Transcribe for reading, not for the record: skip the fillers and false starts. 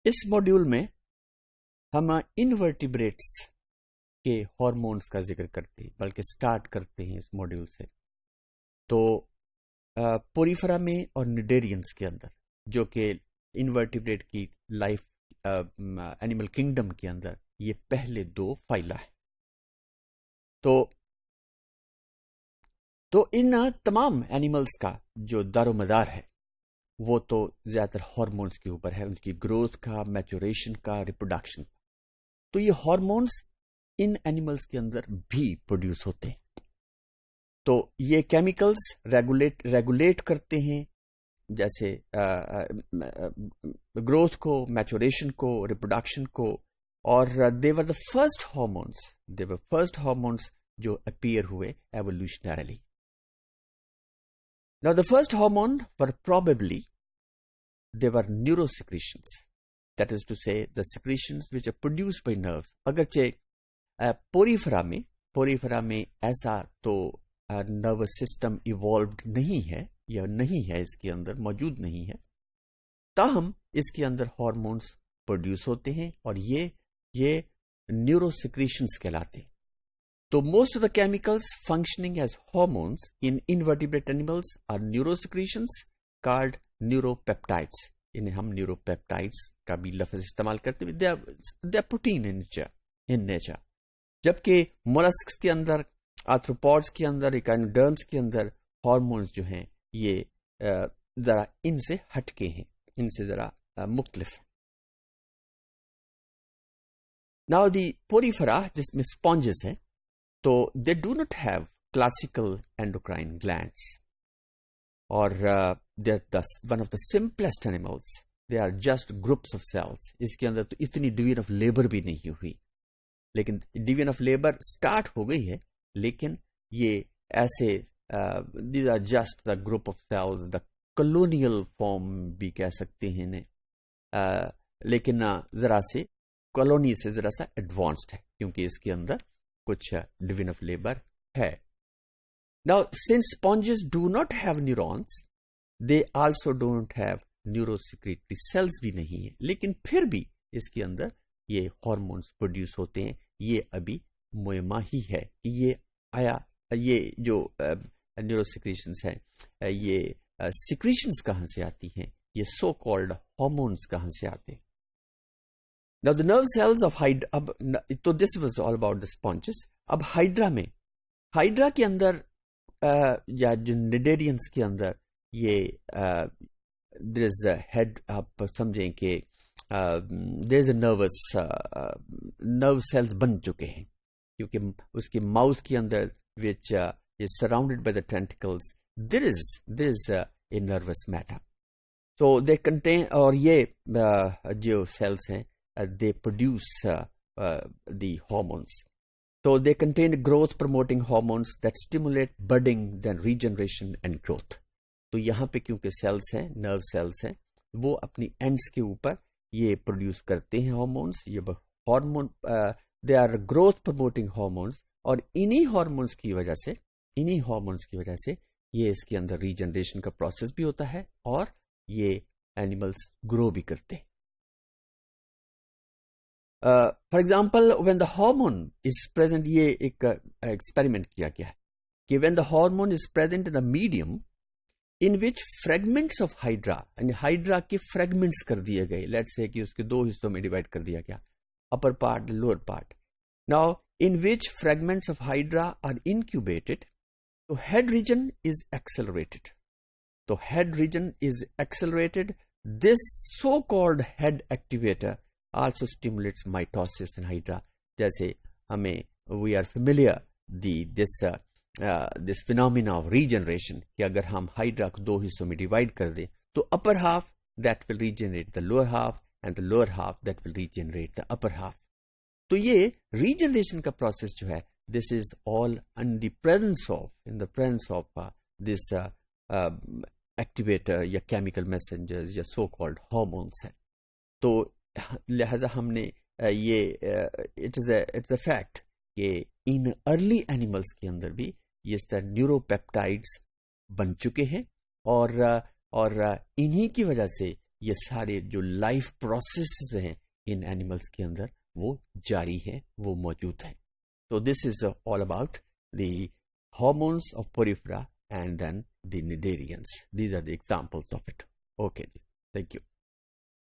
اس module میں ہم invertebrates کے ہارمونز کا ذکر کرتے ہیں، بلکہ سٹارٹ کرتے ہیں اس ماڈیول سے. تو پوریفرا میں اور نیڈیرینس کے اندر، جو کہ انورٹیبریٹ کی لائف اینیمل کنگڈم کے اندر یہ پہلے دو فائلہ ہیں. تو ان تمام اینیملز کا جو دار و مدار ہے وہ تو زیادہ تر ہارمونز کے اوپر ہے، ان کی گروتھ کا، میچوریشن کا، ریپروڈکشن. تو یہ ہارمونز ان اینیملز کے اندر بھی پروڈیوس ہوتے ہیں. تو یہ کیمیکلز ریگولیٹ کرتے ہیں، جیسے گروتھ کو، میچوریشن کو، ریپروڈکشن کو. اور they were the first hormones جو اپیئر ہوئے ایوولوشنریلی. Now the first hormone were probably they were neurosecretions, that is to say the secretions which are produced by nerves. اگرچہ پوریفرا میں ایسا تو نروس سسٹم ایوالوڈ نہیں ہے، یا نہیں ہے، اس کے اندر موجود نہیں ہے، تاہم اس کے اندر ہارمونز پروڈیوس ہوتے ہیں اور یہ نیورو سیکریشنز کہلاتے ہیں. تو most of the chemicals functioning as hormones in invertebrate animals are neuro secretions called neuro peptides. انہیں ہم نیورو پیپٹائڈس کا بھی لفظ استعمال کرتے ہیں. They are protein in nature. جبکہ مولسکس کے اندر، آرتھروپوڈس کے اندر، ایکائنوڈرمس کے اندر ہارمونز جو ہیں یہ ذرا ان سے ہٹ کے ہیں، ان سے ذرا مختلف ہیں. Now the porifera جس میں sponges ہیں، تو they do not have classical endocrine glands or they're one of the simplest animals. They are just groups of cells. اس کے اندر تو اتنی division of labor بھی نہیں ہوئی، لیکن division of labor start ہو گئی ہے، لیکن یہ ایسے these are just the group of cells, the colonial form بھی کہہ سکتے ہیں انہیں، لیکن ذرا سے کالونی سے ذرا سا ایڈوانسڈ ہے، کیونکہ اس کے اندر کچھ ڈویژن آف لیبر ہے. Now since sponges do not have neurons, they also don't have neurosecretory cells بھی نہیں ہیں، لیکن پھر بھی اس کے اندر یہ ہارمونز پروڈیوس ہوتے ہیں. یہ ابھی معمہ ہی ہے کہ یہ جو نیوروسیکریشنز ہیں، یہ سیکریشنز کہاں سے آتی ہیں، یہ سو کالڈ ہارمونز کہاں سے آتے ہیں. Now the nerve cells of Hydra، تو this was all about the sponges. اب ہائیڈرا کے اندر یا جو نیڈیرینس کے اندر یہ there is a head، آپ سمجھیں کہ there is a nerve cells بن چکے ہیں، کیونکہ اس کے ماؤتھ کے اندر which is surrounded by the tentacles there is a nervous matter. So they contain، اور یہ جو cells ہیں they produce the hormones. So they contain growth promoting hormones that stimulate budding, then regeneration and growth. تو یہاں پہ کیونکہ sales ہیں، نرو sales ہیں، وہ اپنی اینڈس کے اوپر یہ پروڈیوس کرتے ہیں ہارمونز. یہ hormone they are growth promoting hormones, اور انہی ہارمونز کی وجہ سے یہ اس کے اندر ریجنریشن کا پروسیس بھی ہوتا ہے اور یہ اینیملز گرو بھی کرتے ہیں. For example when the hormone is present, یہ ایک ایکسپیریمنٹ کیا گیا ہے کہ when the hormone is present in the medium in which fragments of hydra, یعنی ہائیڈرا کے فریگمنٹس کر دیے گئے، لیٹس سے کہ اس کے دو حصوں میں ڈیوائڈ کر دیا گیا، upper part, lower part. Now in which fragments of hydra are incubated, تو head region is accelerated. This so-called head activator also stimulates mitosis in hydra. جیسے ہمیں we are familiar this phenomena of regeneration کہ اگر ہم hydra کو دو حصوں میں divide کر دیں تو upper half that will regenerate the lower half and the lower half that will regenerate the upper half. تو یہ ریجنریشن کا پروسیس جو ہے this is all in the presence of this activator یا کیمیکل میسنجرز یا so called hormones ہیں. تو لہذا ہم نے یہ اٹ از اے فیکٹ کہ ان ارلی اینیملس کے اندر بھی یہ اس طرح نیورو پیپٹائڈس بن چکے ہیں اور انہی کی وجہ سے یہ سارے جو لائف پروسیسز ہیں ان اینیملس کے اندر وہ جاری ہیں, وہ موجود ہیں. So this is all about the hormones of Porifera and then the Cnidarians. These are the examples of it. Okay, thank you.